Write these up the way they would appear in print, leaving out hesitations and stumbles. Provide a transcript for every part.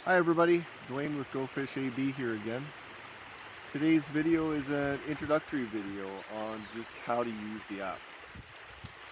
Hi everybody, Dwayne with GoFish AB here again. Today's video is an introductory video on just how to use the app.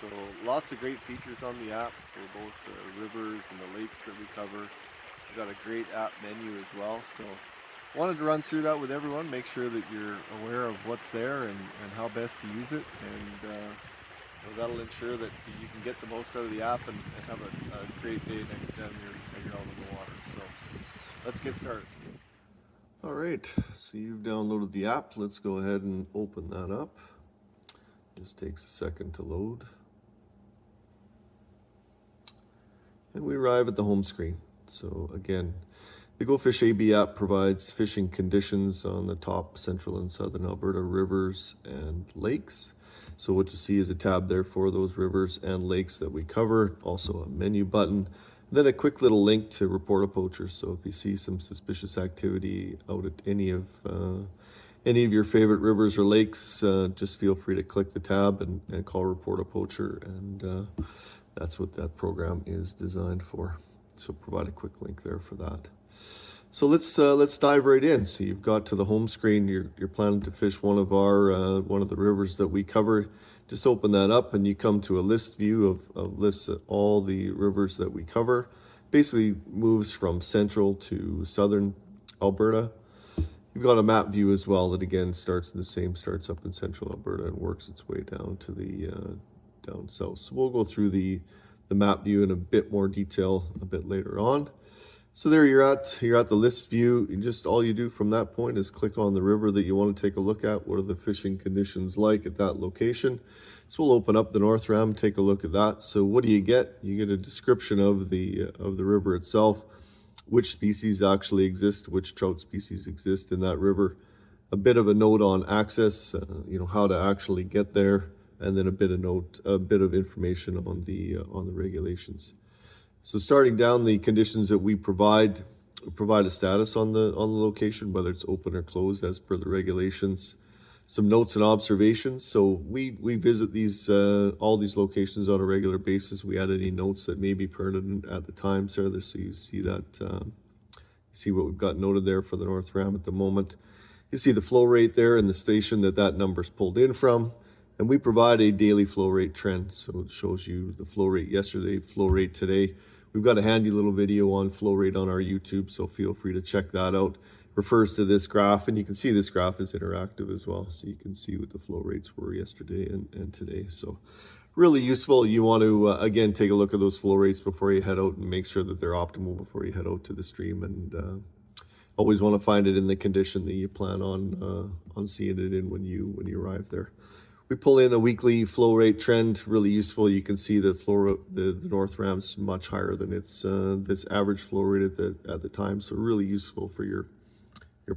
So lots of great features on the app for both the rivers and the lakes that we cover. We've got a great app menu as well. So wanted to run through that with everyone, make sure that you're aware of what's there and how best to use it. And that'll ensure that you can get the most out of the app and have a great day next time you're out on the water. So let's get started. All right, so you've downloaded the app. Let's go ahead and open that up. Just takes a second to load. And we arrive at the home screen. So again, the GoFish AB app provides fishing conditions on the top central and southern Alberta rivers and lakes. So what you see is a tab there for those rivers and lakes that we cover, also a menu button, then a quick little link to report a poacher. So if you see some suspicious activity out at any of your favorite rivers or lakes, just feel free to click the tab and call report a poacher, and that's what that program is designed for. So provide a quick link there for that. So let's dive right in. So you've got to the home screen. You're planning to fish one of the rivers that we cover. Just open that up and you come to a list view of lists of all the rivers that we cover. Basically moves from central to southern Alberta. You've got a map view as well that again starts up in central Alberta and works its way down to the down south. So we'll go through the map view in a bit more detail a bit later on. So there you're at the list view. All you do from that point is click on the river that you want to take a look at. What are the fishing conditions like at that location? So we'll open up the North Ram, take a look at that. So what do you get? You get a description of the river itself, which species actually exist, which trout species exist in that river, a bit of a note on access, how to actually get there, and then a bit of information on the regulations. So starting down, the conditions that we provide a status on the location, whether it's open or closed as per the regulations. Some notes and observations. So we visit all these locations on a regular basis. We add any notes that may be pertinent at the time, so you see that see what we've got noted there for the North Ram at the moment. You see the flow rate there and the station that number's pulled in from. And we provide a daily flow rate trend. So it shows you the flow rate yesterday, flow rate today. We've got a handy little video on flow rate on our YouTube, so feel free to check that out. It refers to this graph, and you can see this graph is interactive as well. So you can see what the flow rates were yesterday and today. So really useful. You want to, again, take a look at those flow rates before you head out and make sure that they're optimal before you head out to the stream. And always want to find it in the condition that you plan on seeing it in when you arrive there. We pull in a weekly flow rate trend, really useful. You can see the North Ram's much higher than its average flow rate at the time. So really useful for your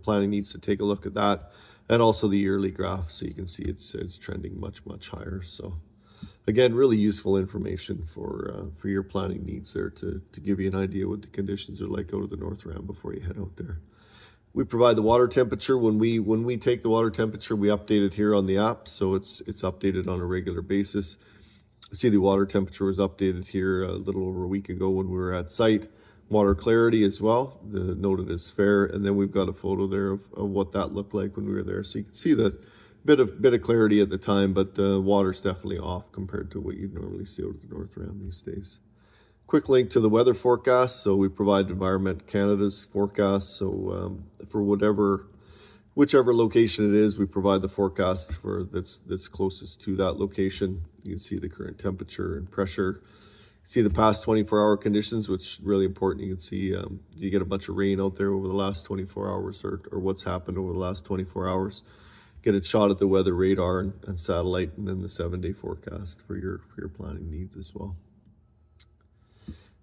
planning needs to take a look at that. And also the yearly graph, so you can see it's trending much higher. So again, really useful information for your planning needs there to give you an idea what the conditions are like out of the North Ram before you head out there. We provide the water temperature. When we take the water temperature, we update it here on the app, so it's updated on a regular basis. See, the water temperature was updated here a little over a week ago when we were at site. Water clarity as well, noted as fair, and then we've got a photo there of what that looked like when we were there. So you can see the bit of clarity at the time, but the water's definitely off compared to what you'd normally see out of the North Ram these days. Quick link to the weather forecast. So we provide Environment Canada's forecast. So for whichever location it is, we provide the forecast that's closest to that location. You can see the current temperature and pressure. See the past 24-hour conditions, which is really important. You can see you get a bunch of rain out there over the last 24 hours or what's happened over the last 24 hours. Get a shot at the weather radar and satellite, and then the 7-day forecast for your planning needs as well.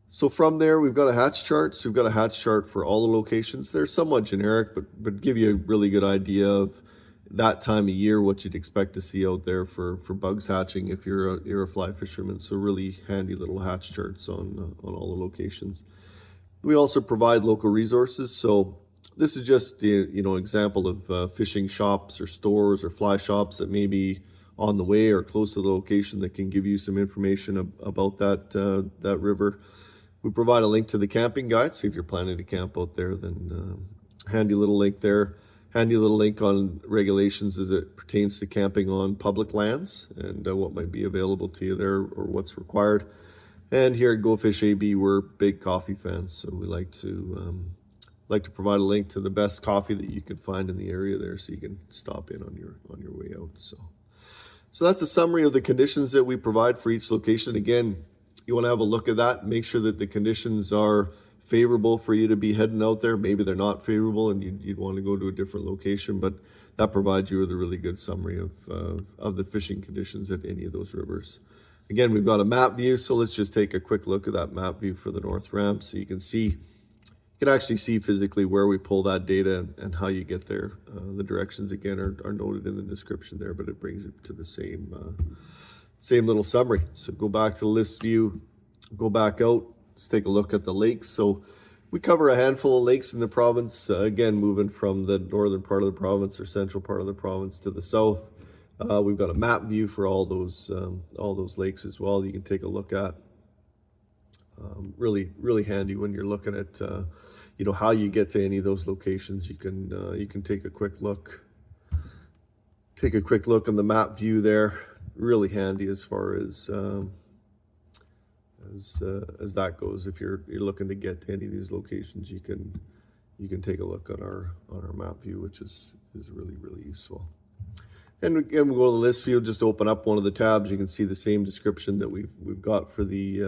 So from there, we've got a hatch chart. So we've got a hatch chart for all the locations. They're somewhat generic, but give you a really good idea of that time of year, what you'd expect to see out there for bugs hatching if you're a fly fisherman. So really handy little hatch charts on all the locations. We also provide local resources. So this is just an example of fishing shops or stores or fly shops that may be on the way or close to the location that can give you some information about that river. We provide a link to the camping guide, so if you're planning to camp out there, then handy little link there. Handy little link on regulations as it pertains to camping on public lands and what might be available to you there or what's required. And here at Go Fish AB, we're big coffee fans, so we like to provide a link to the best coffee that you can find in the area there, so you can stop in on your way out. So that's a summary of the conditions that we provide for each location. Again, you want to have a look at that, make sure that the conditions are favorable for you to be heading out there. Maybe they're not favorable and you'd want to go to a different location, but that provides you with a really good summary of the fishing conditions at any of those rivers. Again, we've got a map view, so let's just take a quick look at that map view for the North Ramp, so you can actually see physically where we pull that data and how you get there. The directions again are noted in the description there, but it brings it to the same little summary. So go back to the list view, go back out, let's take a look at the lakes. So we cover a handful of lakes in the province, again moving from the northern part of the province or central part of the province to the south. We've got a map view for all those lakes as well. You can take a look at. Really handy when you're looking at how you get to any of those locations. You can take a quick look on the map view there. Really handy as far as that goes. If you're looking to get to any of these locations, you can take a look on our map view, which is really useful. And again, we'll go to the list view, just open up one of the tabs. You can see the same description that we've got for the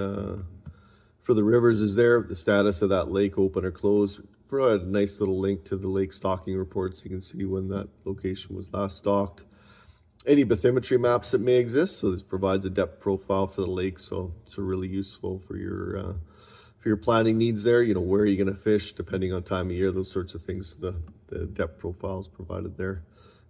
rivers is there, the status of that lake, open or closed. Provide a nice little link to the lake stocking report, so you can see when that location was last stocked. Any bathymetry maps that may exist, so this provides a depth profile for the lake, so it's really useful for your planning needs there. Where are you going to fish, depending on time of year, those sorts of things. The depth profile is provided there.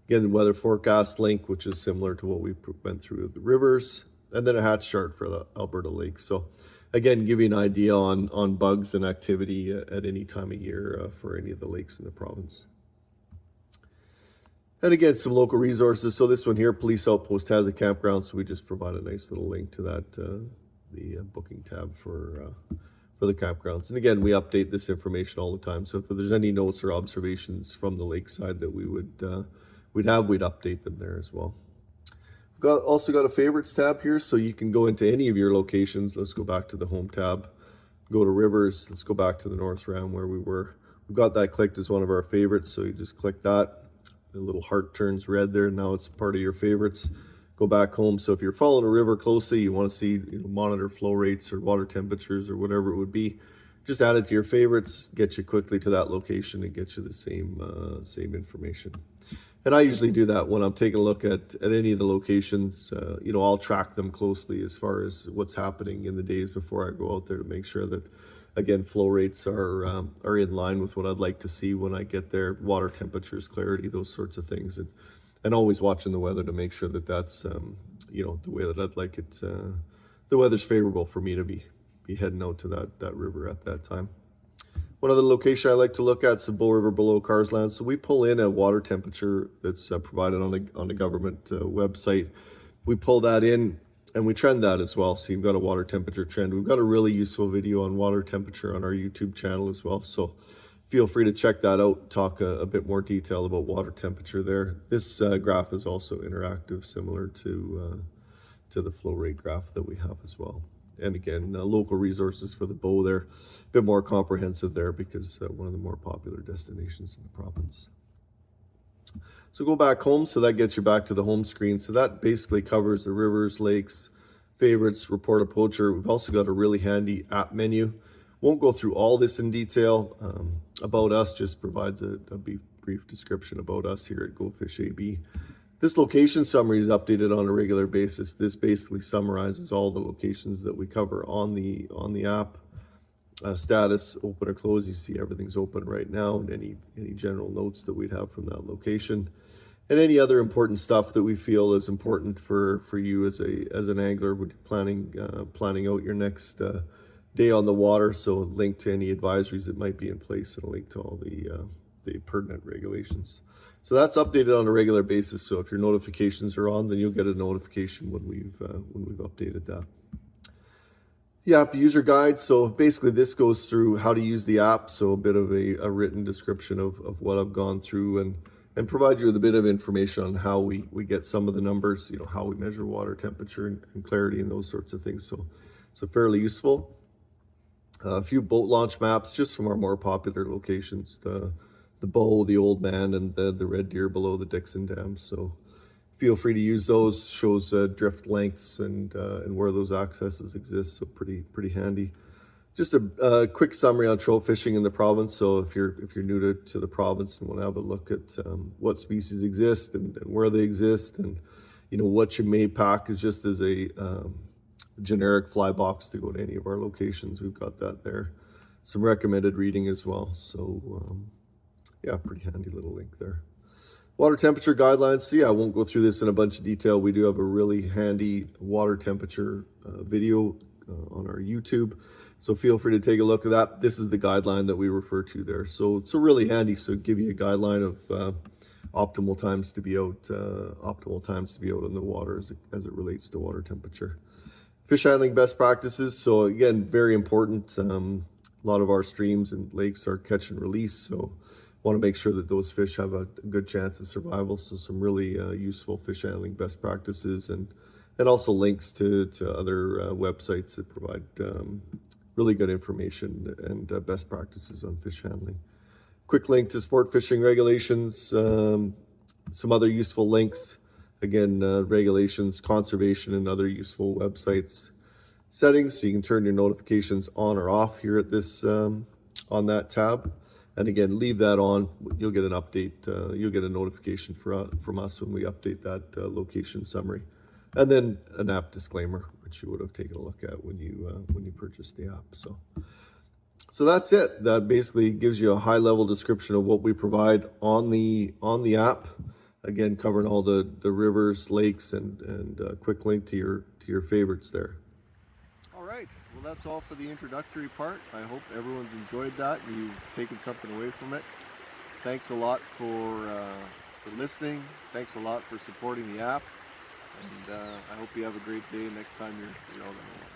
Again, the weather forecast link, which is similar to what we went through with the rivers, and then a hatch chart for the Alberta Lake. So again, give you an idea on bugs and activity at any time of year for any of the lakes in the province. And again, some local resources. So this one here, Police Outpost has a campground, so we just provide a nice little link to that, the booking tab for the campgrounds. And again, we update this information all the time. So if there's any notes or observations from the lakeside that we'd update them there as well. We've also got a favorites tab here, so you can go into any of your locations. Let's go back to the home tab, go to rivers. Let's go back to the North Ram where we were. We've got that clicked as one of our favorites, so you just click that. The little heart turns red there. Now it's part of your favorites. Go back home. So if you're following a river closely, you want to see, monitor flow rates or water temperatures or whatever it would be, just add it to your favorites, get you quickly to that location and get you the same information. And I usually do that when I'm taking a look at any of the locations. I'll track them closely as far as what's happening in the days before I go out there to make sure that, again, flow rates are in line with what I'd like to see when I get there. Water temperatures, clarity, those sorts of things, and always watching the weather to make sure that that's the way that I'd like it. The weather's favorable for me to be heading out to that river at that time. One other location I like to look at is the Bow River below Carsland. So we pull in a water temperature that's provided on the government website. We pull that in and we trend that as well. So you've got a water temperature trend. We've got a really useful video on water temperature on our YouTube channel as well. So feel free to check that out, talk a bit more detail about water temperature there. This graph is also interactive, similar to the flow rate graph that we have as well. And again, local resources for the Bow there, a bit more comprehensive there because one of the more popular destinations in the province. So go back home, so that gets you back to the home screen. So that basically covers the rivers, lakes, favorites, report a poacher. We've also got a really handy app menu. Won't go through all this in detail. About Us just provides a brief description about us here at Go Fish AB. This location summary is updated on a regular basis. This basically summarizes all the locations that we cover on the app. Status, open or close. You see everything's open right now, and any general notes that we'd have from that location, and any other important stuff that we feel is important for you as an angler when you're planning out your next day on the water. So a link to any advisories that might be in place and a link to all the pertinent regulations. So that's updated on a regular basis. So if your notifications are on, then you'll get a notification when we've updated that. the app user guide. So basically this goes through how to use the app. So a bit of a written description of what I've gone through, and provide you with a bit of information on how we get some of the numbers, you know, how we measure water temperature and clarity and those sorts of things. So fairly useful. A few boat launch maps just from our more popular locations, the Bow, the Old Man, and the Red Deer below the Dixon Dam. So feel free to use those. Shows drift lengths and where those accesses exist. So pretty handy. Just a quick summary on trout fishing in the province. So if you're new to the province and want to have a look at what species exist and where they exist, and you know what you may pack is just as a generic fly box to go to any of our locations. We've got that there. Some recommended reading as well. So yeah, pretty handy little link there. Water temperature guidelines. So yeah, I won't go through this in a bunch of detail. We do have a really handy water temperature video on our YouTube. So feel free to take a look at that. This is the guideline that we refer to there. So it's really handy. So give you a guideline of optimal times to be out in the water as it relates to water temperature. Fish handling best practices. So again, very important. A lot of our streams and lakes are catch and release. So want to make sure that those fish have a good chance of survival. So some really useful fish handling best practices, and also links to other websites that provide really good information and best practices on fish handling. Quick link to sport fishing regulations, some other useful links. Again, regulations, conservation, and other useful websites. Settings, so you can turn your notifications on or off here at this on that tab. And again, leave that on. You'll get an update. You'll get a notification from us when we update that location summary. And then an app disclaimer, which you would have taken a look at when you purchased the app. So that's it. That basically gives you a high-level description of what we provide on the app. Again, covering all the rivers, lakes, and quick link to your favorites there. All right. Well, that's all for the introductory part. I hope everyone's enjoyed that and you've taken something away from it. Thanks a lot for listening. Thanks a lot for supporting the app. And I hope you have a great day next time you're out on the water.